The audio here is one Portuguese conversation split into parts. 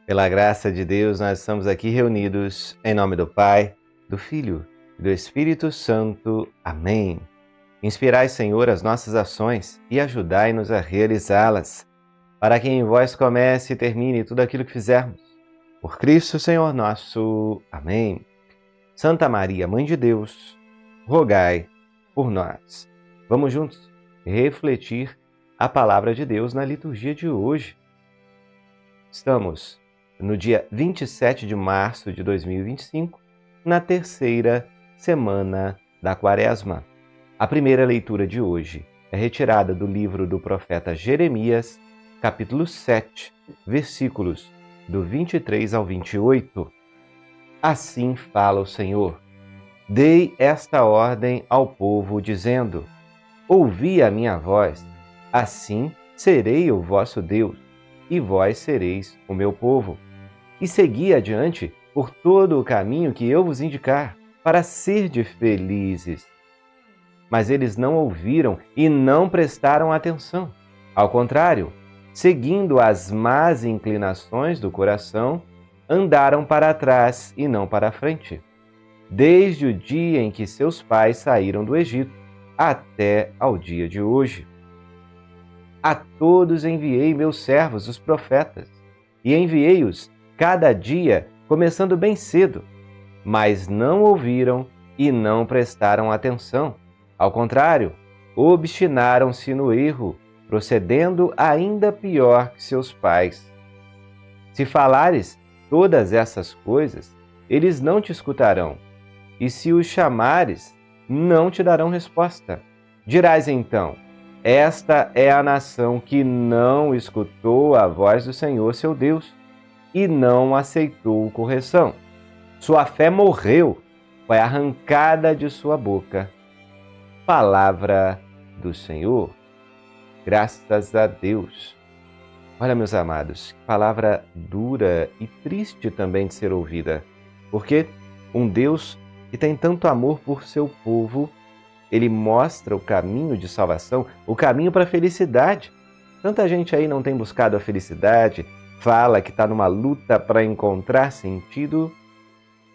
Pela graça de Deus, nós estamos aqui reunidos em nome do Pai, do Filho e do Espírito Santo. Amém. Inspirai, Senhor, as nossas ações e ajudai-nos a realizá-las, para que em vós comece e termine tudo aquilo que fizermos. Por Cristo, Senhor nosso. Amém. Santa Maria, Mãe de Deus, rogai por nós. Vamos juntos refletir a palavra de Deus na liturgia de hoje. Estamos no dia 27 de março de 2025, na terceira semana da Quaresma. A primeira leitura de hoje é retirada do livro do profeta Jeremias, capítulo 7, versículos do 23 ao 28. Assim fala o Senhor: Dei esta ordem ao povo, dizendo: Ouvi a minha voz, assim serei o vosso Deus, e vós sereis o meu povo. E segui adiante por todo o caminho que eu vos indicar, para serdes felizes. Mas eles não ouviram e não prestaram atenção. Ao contrário, seguindo as más inclinações do coração, andaram para trás e não para a frente, desde o dia em que seus pais saíram do Egito até ao dia de hoje. A todos enviei meus servos, os profetas, e enviei-os cada dia, começando bem cedo, mas não ouviram e não prestaram atenção. Ao contrário, obstinaram-se no erro, procedendo ainda pior que seus pais. Se falares todas essas coisas, eles não te escutarão, e se os chamares, não te darão resposta. Dirás então: esta é a nação que não escutou a voz do Senhor seu Deus e não aceitou correção. Sua fé morreu, foi arrancada de sua boca. Palavra do Senhor. Graças a Deus. Olha, meus amados, que palavra dura e triste também de ser ouvida, porque um Deus que tem tanto amor por seu povo, ele mostra o caminho de salvação, o caminho para a felicidade. Tanta gente aí não tem buscado a felicidade, fala que está numa luta para encontrar sentido.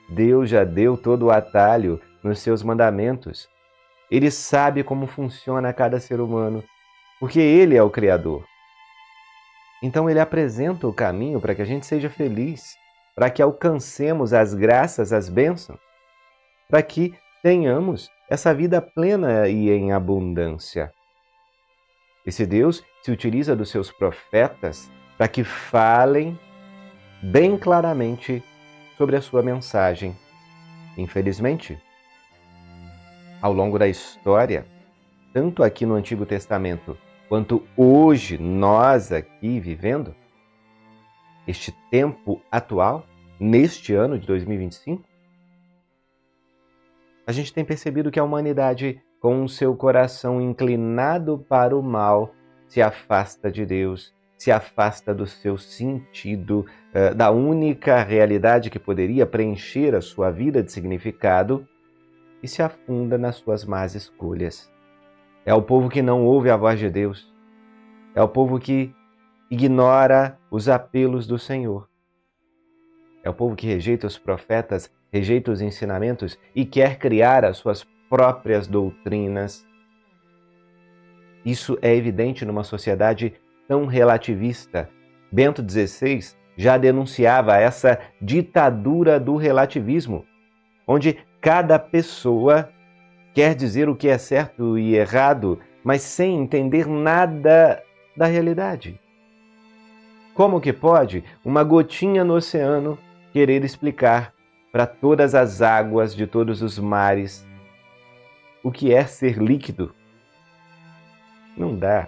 Deus já deu todo o atalho nos seus mandamentos. Ele sabe como funciona cada ser humano, porque Ele é o Criador. Então Ele apresenta o caminho para que a gente seja feliz, para que alcancemos as graças, as bênçãos, para que tenhamos essa vida plena e em abundância. Esse Deus se utiliza dos seus profetas para que falem bem claramente sobre a sua mensagem. Infelizmente, ao longo da história, tanto aqui no Antigo Testamento, quanto hoje nós aqui vivendo, este tempo atual, neste ano de 2025, a gente tem percebido que a humanidade, com o seu coração inclinado para o mal, se afasta de Deus, se afasta do seu sentido, da única realidade que poderia preencher a sua vida de significado, e se afunda nas suas más escolhas. É o povo que não ouve a voz de Deus. É o povo que ignora os apelos do Senhor. É o povo que rejeita os profetas, rejeita os ensinamentos e quer criar as suas próprias doutrinas. Isso é evidente numa sociedade tão relativista. Bento XVI já denunciava essa ditadura do relativismo, onde cada pessoa quer dizer o que é certo e errado, mas sem entender nada da realidade. Como que pode uma gotinha no oceano querer explicar para todas as águas de todos os mares o que é ser líquido? Não dá.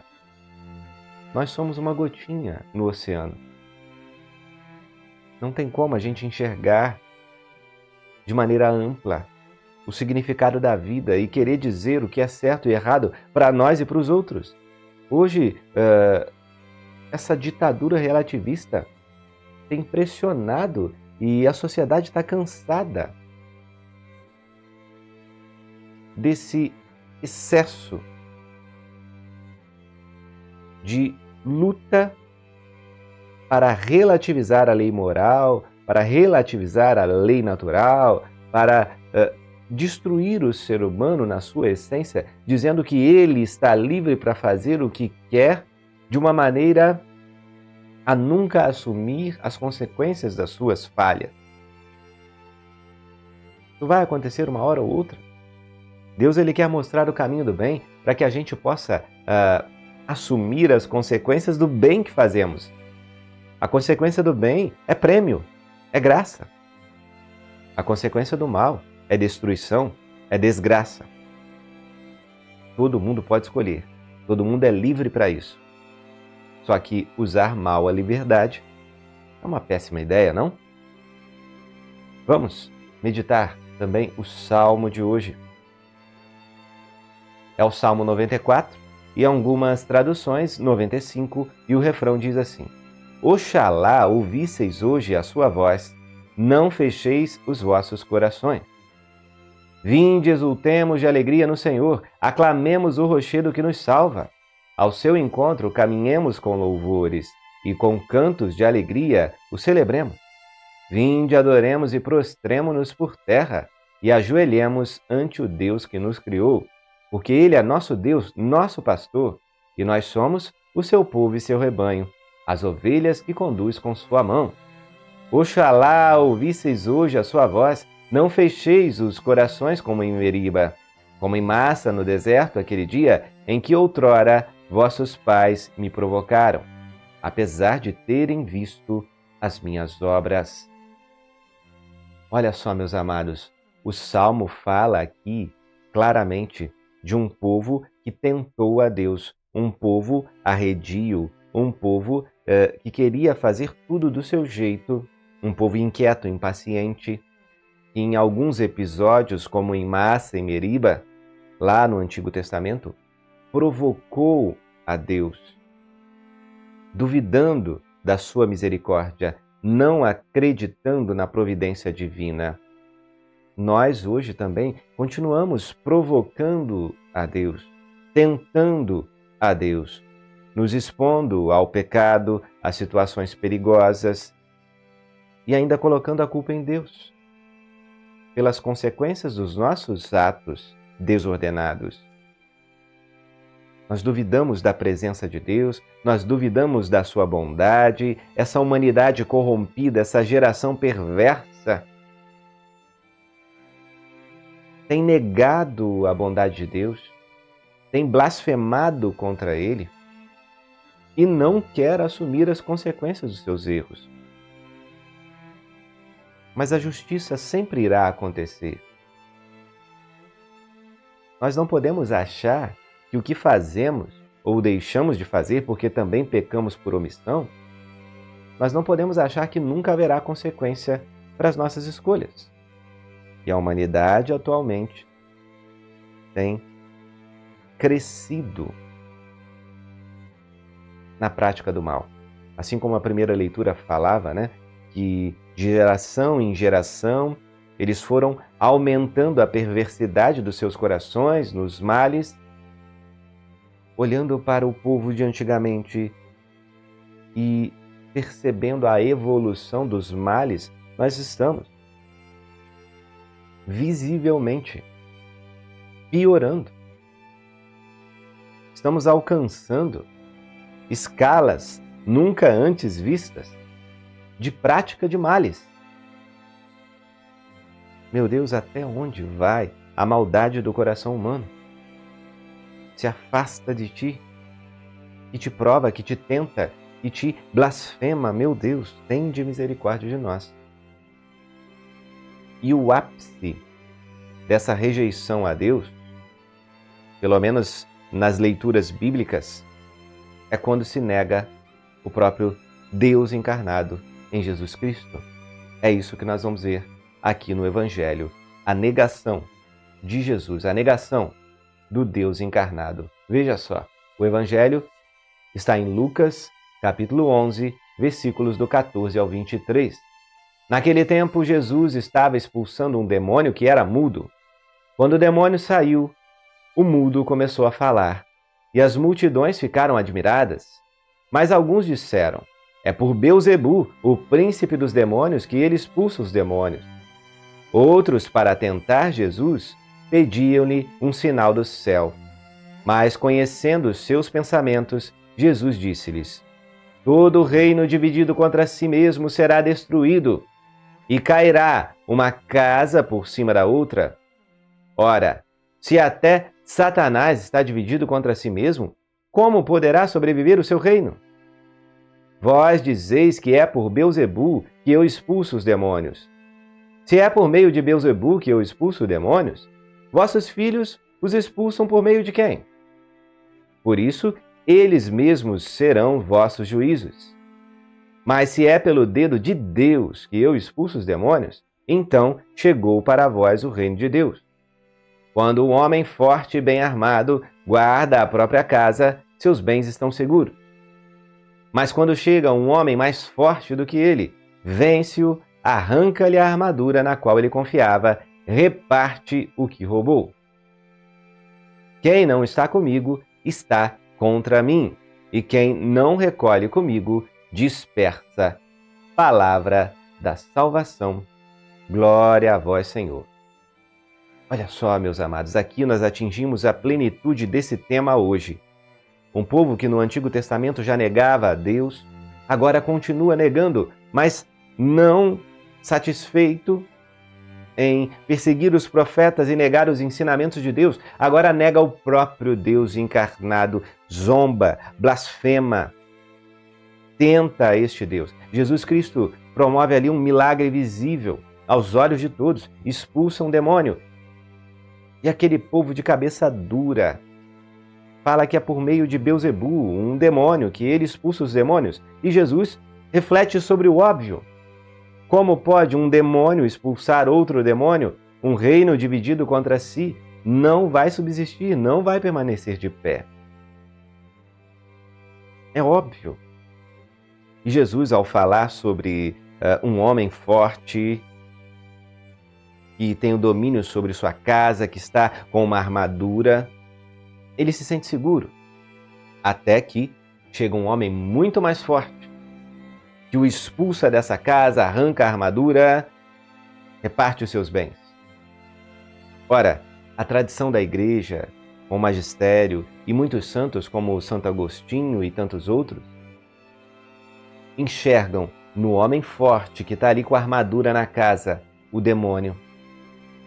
Nós somos uma gotinha no oceano. Não tem como a gente enxergar de maneira ampla o significado da vida e querer dizer o que é certo e errado para nós e para os outros. Hoje, essa ditadura relativista tem pressionado e a sociedade está cansada desse excesso de luta para relativizar a lei moral, para relativizar a lei natural, para destruir o ser humano na sua essência, dizendo que ele está livre para fazer o que quer de uma maneira a nunca assumir as consequências das suas falhas. Isso vai acontecer uma hora ou outra. Deus ele quer mostrar o caminho do bem para que a gente possa assumir as consequências do bem que fazemos. A consequência do bem é prêmio, é graça. A consequência do mal é destruição, é desgraça. Todo mundo pode escolher, todo mundo é livre para isso. Só que usar mal a liberdade é uma péssima ideia, não? Vamos meditar também o Salmo de hoje. É o Salmo 94 e em algumas traduções 95 e o refrão diz assim: Oxalá ouvisseis hoje a sua voz, não fecheis os vossos corações. Vinde, exultemos de alegria no Senhor, aclamemos o rochedo que nos salva. Ao seu encontro caminhemos com louvores e com cantos de alegria o celebremos. Vinde, adoremos e prostremo-nos por terra e ajoelhemos ante o Deus que nos criou, porque Ele é nosso Deus, nosso pastor, e nós somos o seu povo e seu rebanho, as ovelhas que conduz com sua mão. Oxalá ouvisseis hoje a sua voz, não fecheis os corações como em Meriba, como em Massa no deserto, aquele dia em que outrora vossos pais me provocaram, apesar de terem visto as minhas obras. Olha só, meus amados, o Salmo fala aqui claramente de um povo que tentou a Deus, um povo arredio, um povo que queria fazer tudo do seu jeito, um povo inquieto, impaciente, que em alguns episódios, como em Massa e Meriba, lá no Antigo Testamento, provocou a Deus, duvidando da sua misericórdia, não acreditando na providência divina. Nós hoje também continuamos provocando a Deus, tentando a Deus, nos expondo ao pecado, a situações perigosas e ainda colocando a culpa em Deus pelas consequências dos nossos atos desordenados. Nós duvidamos da presença de Deus, nós duvidamos da sua bondade, essa humanidade corrompida, essa geração perversa tem negado a bondade de Deus, tem blasfemado contra Ele e não quer assumir as consequências dos seus erros. Mas a justiça sempre irá acontecer. Nós não podemos achar que o que fazemos ou deixamos de fazer porque também pecamos por omissão, nós não podemos achar que nunca haverá consequência para as nossas escolhas. E a humanidade atualmente tem crescido na prática do mal. Assim como a primeira leitura falava, que de geração em geração eles foram aumentando a perversidade dos seus corações, nos males, olhando para o povo de antigamente e percebendo a evolução dos males, nós estamos visivelmente piorando. Estamos alcançando escalas nunca antes vistas de prática de males. Meu Deus, até onde vai a maldade do coração humano? Se afasta de ti, que te prova, que te tenta, que te blasfema. Meu Deus, tende misericórdia de nós. E o ápice dessa rejeição a Deus, pelo menos nas leituras bíblicas, é quando se nega o próprio Deus encarnado em Jesus Cristo. É isso que nós vamos ver aqui no Evangelho, a negação de Jesus, a negação do Deus encarnado. Veja só, o Evangelho está em Lucas, capítulo 11, versículos do 14 ao 23. Naquele tempo, Jesus estava expulsando um demônio que era mudo. Quando o demônio saiu, o mudo começou a falar, e as multidões ficaram admiradas. Mas alguns disseram: É por Beelzebu, o príncipe dos demônios, que ele expulsa os demônios. Outros, para tentar Jesus, pediam-lhe um sinal do céu. Mas, conhecendo os seus pensamentos, Jesus disse-lhes: Todo reino dividido contra si mesmo será destruído, e cairá uma casa por cima da outra. Ora, se até Satanás está dividido contra si mesmo, como poderá sobreviver o seu reino? Vós dizeis que é por Beelzebu que eu expulso os demônios. Se é por meio de Beelzebu que eu expulso demônios, vossos filhos os expulsam por meio de quem? Por isso, eles mesmos serão vossos juízes. Mas se é pelo dedo de Deus que eu expulso os demônios, então chegou para vós o reino de Deus. Quando um homem forte e bem armado guarda a própria casa, seus bens estão seguros. Mas quando chega um homem mais forte do que ele, vence-o, arranca-lhe a armadura na qual ele confiava, reparte o que roubou. Quem não está comigo está contra mim, e quem não recolhe comigo dispersa. Palavra da salvação. Glória a vós, Senhor. Olha só, meus amados, aqui nós atingimos a plenitude desse tema hoje. Um povo que no Antigo Testamento já negava a Deus, agora continua negando, mas não satisfeito em perseguir os profetas e negar os ensinamentos de Deus, agora nega o próprio Deus encarnado, zomba, blasfema, tenta este Deus. Jesus Cristo promove ali um milagre visível aos olhos de todos, expulsa um demônio. E aquele povo de cabeça dura fala que é por meio de Beelzebu, um demônio, que ele expulsa os demônios. E Jesus reflete sobre o óbvio. Como pode um demônio expulsar outro demônio? Um reino dividido contra si não vai subsistir, não vai permanecer de pé. É óbvio. E Jesus, ao falar sobre um homem forte, que tem o domínio sobre sua casa, que está com uma armadura, ele se sente seguro. Até que chega um homem muito mais forte, que o expulsa dessa casa, arranca a armadura, reparte os seus bens. Ora, a tradição da Igreja, com o magistério e muitos santos como Santo Agostinho e tantos outros, enxergam no homem forte que está ali com a armadura na casa, o demônio.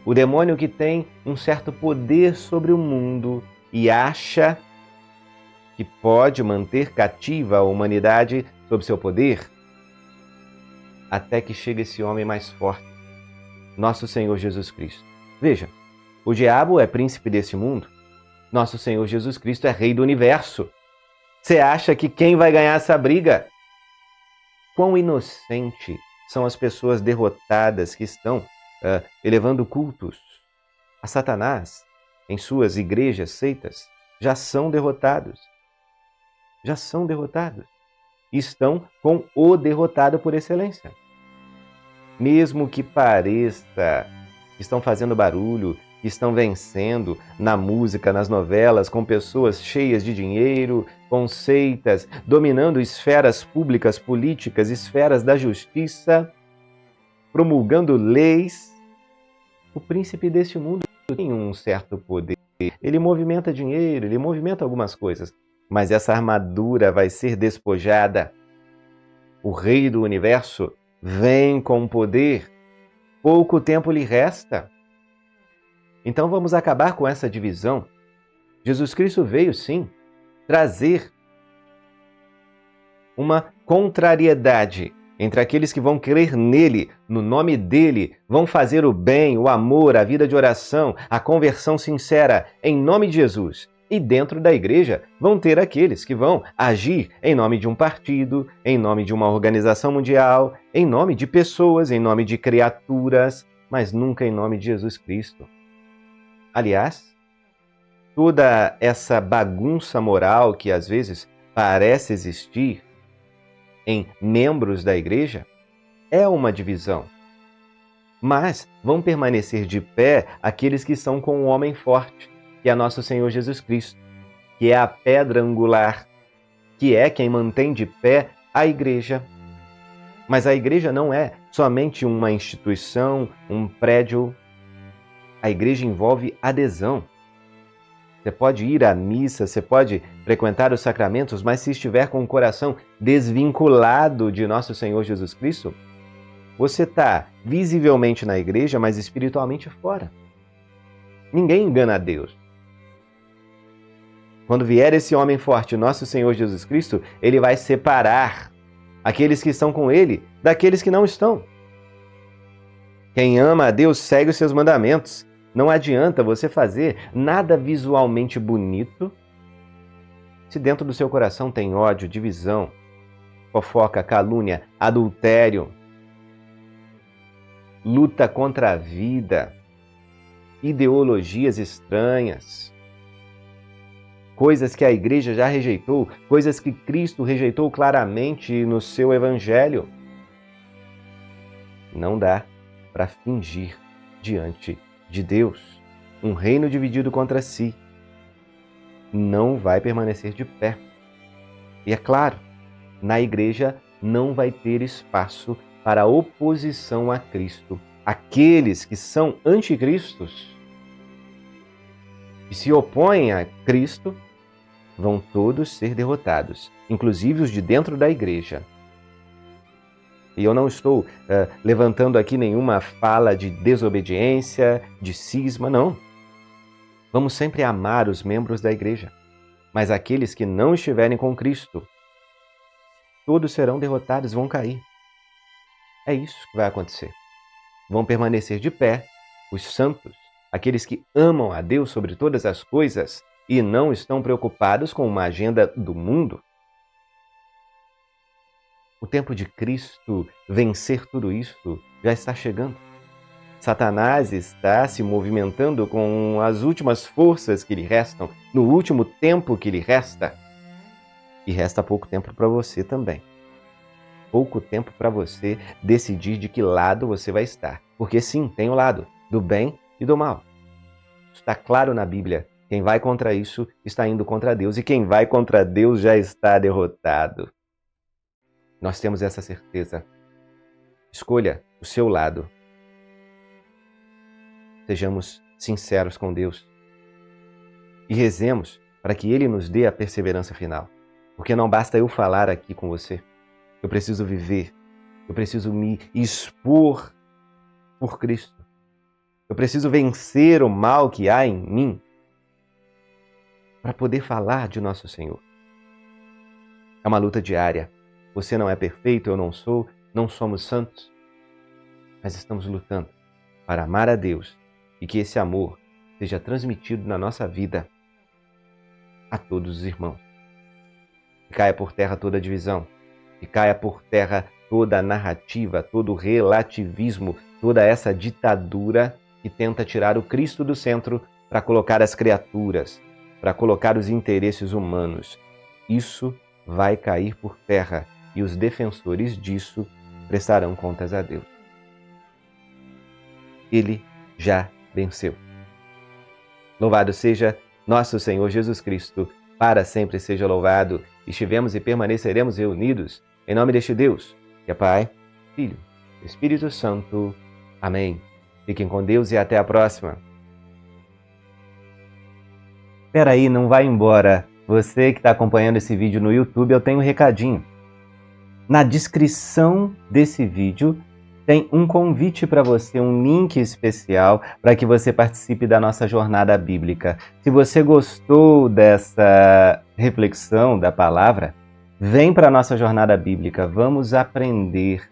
O demônio que tem um certo poder sobre o mundo e acha que pode manter cativa a humanidade sob seu poder, até que chega esse homem mais forte, nosso Senhor Jesus Cristo. Veja, o diabo é príncipe desse mundo, nosso Senhor Jesus Cristo é rei do universo. Você acha que quem vai ganhar essa briga? Quão inocente são as pessoas derrotadas que estão elevando cultos a Satanás em suas igrejas, seitas, já são derrotados. Já são derrotados. Estão com o derrotado por excelência. Mesmo que pareça que estão fazendo barulho, que estão vencendo na música, nas novelas, com pessoas cheias de dinheiro, com seitas, dominando esferas públicas, políticas, esferas da justiça, promulgando leis, o príncipe deste mundo tem um certo poder. Ele movimenta dinheiro, ele movimenta algumas coisas, mas essa armadura vai ser despojada. O rei do universo vem com poder. Pouco tempo lhe resta. Então vamos acabar com essa divisão. Jesus Cristo veio, sim, trazer uma contrariedade entre aqueles que vão crer nele, no nome dele, vão fazer o bem, o amor, a vida de oração, a conversão sincera em nome de Jesus. E dentro da igreja vão ter aqueles que vão agir em nome de um partido, em nome de uma organização mundial, em nome de pessoas, em nome de criaturas, mas nunca em nome de Jesus Cristo. Aliás, toda essa bagunça moral que às vezes parece existir em membros da igreja é uma divisão. Mas vão permanecer de pé aqueles que são com um homem forte, que é nosso Senhor Jesus Cristo, que é a pedra angular, que é quem mantém de pé a igreja. Mas a igreja não é somente uma instituição, um prédio. A igreja envolve adesão. Você pode ir à missa, você pode frequentar os sacramentos, mas se estiver com o coração desvinculado de nosso Senhor Jesus Cristo, você está visivelmente na igreja, mas espiritualmente fora. Ninguém engana a Deus. Quando vier esse homem forte, nosso Senhor Jesus Cristo, ele vai separar aqueles que estão com ele daqueles que não estão. Quem ama a Deus segue os seus mandamentos. Não adianta você fazer nada visualmente bonito se dentro do seu coração tem ódio, divisão, fofoca, calúnia, adultério, luta contra a vida, ideologias estranhas, coisas que a igreja já rejeitou, coisas que Cristo rejeitou claramente no seu evangelho. Não dá para fingir diante de Deus. Um reino dividido contra si não vai permanecer de pé. E é claro, na igreja não vai ter espaço para oposição a Cristo. Aqueles que são anticristos e se opõem a Cristo vão todos ser derrotados, inclusive os de dentro da igreja. E eu não estou levantando aqui nenhuma fala de desobediência, de cisma, não. Vamos sempre amar os membros da igreja, mas aqueles que não estiverem com Cristo, todos serão derrotados, vão cair. É isso que vai acontecer. Vão permanecer de pé os santos, aqueles que amam a Deus sobre todas as coisas e não estão preocupados com uma agenda do mundo. O tempo de Cristo vencer tudo isso já está chegando. Satanás está se movimentando com as últimas forças que lhe restam, no último tempo que lhe resta. E resta pouco tempo para você também. Pouco tempo para você decidir de que lado você vai estar. Porque sim, tem o lado do bem e do mal. Está claro na Bíblia. Quem vai contra isso está indo contra Deus. E quem vai contra Deus já está derrotado. Nós temos essa certeza. Escolha o seu lado. Sejamos sinceros com Deus. E rezemos para que Ele nos dê a perseverança final. Porque não basta eu falar aqui com você. Eu preciso viver. Eu preciso me expor por Cristo. Eu preciso vencer o mal que há em mim para poder falar de nosso Senhor. É uma luta diária. Você não é perfeito, eu não sou, não somos santos, mas estamos lutando para amar a Deus e que esse amor seja transmitido na nossa vida a todos os irmãos. Que caia por terra toda a divisão, que caia por terra toda a narrativa, todo o relativismo, toda essa ditadura que tenta tirar o Cristo do centro para colocar as criaturas, para colocar os interesses humanos. Isso vai cair por terra. E os defensores disso prestarão contas a Deus. Ele já venceu. Louvado seja nosso Senhor Jesus Cristo, para sempre seja louvado. Estivemos e permaneceremos reunidos em nome deste Deus, que é Pai, Filho, Espírito Santo. Amém. Fiquem com Deus e até a próxima. Espera aí, não vai embora. Você que está acompanhando esse vídeo no YouTube, eu tenho um recadinho. Na descrição desse vídeo tem um convite para você, um link especial para que você participe da nossa jornada bíblica. Se você gostou dessa reflexão da palavra, vem para a nossa jornada bíblica. Vamos aprender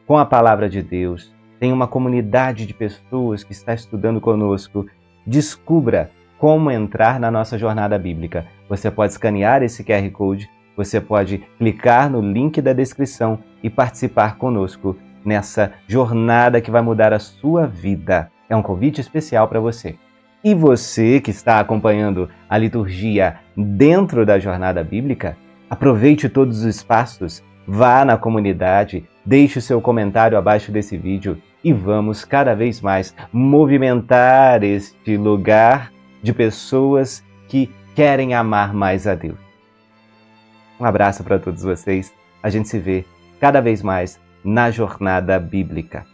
com a palavra de Deus. Tem uma comunidade de pessoas que está estudando conosco. Descubra como entrar na nossa jornada bíblica. Você pode escanear esse QR Code. Você pode clicar no link da descrição e participar conosco nessa jornada que vai mudar a sua vida. É um convite especial para você. E você que está acompanhando a liturgia dentro da jornada bíblica, aproveite todos os espaços, vá na comunidade, deixe o seu comentário abaixo desse vídeo e vamos cada vez mais movimentar este lugar de pessoas que querem amar mais a Deus. Um abraço para todos vocês. a gente se vê cada vez mais na jornada bíblica.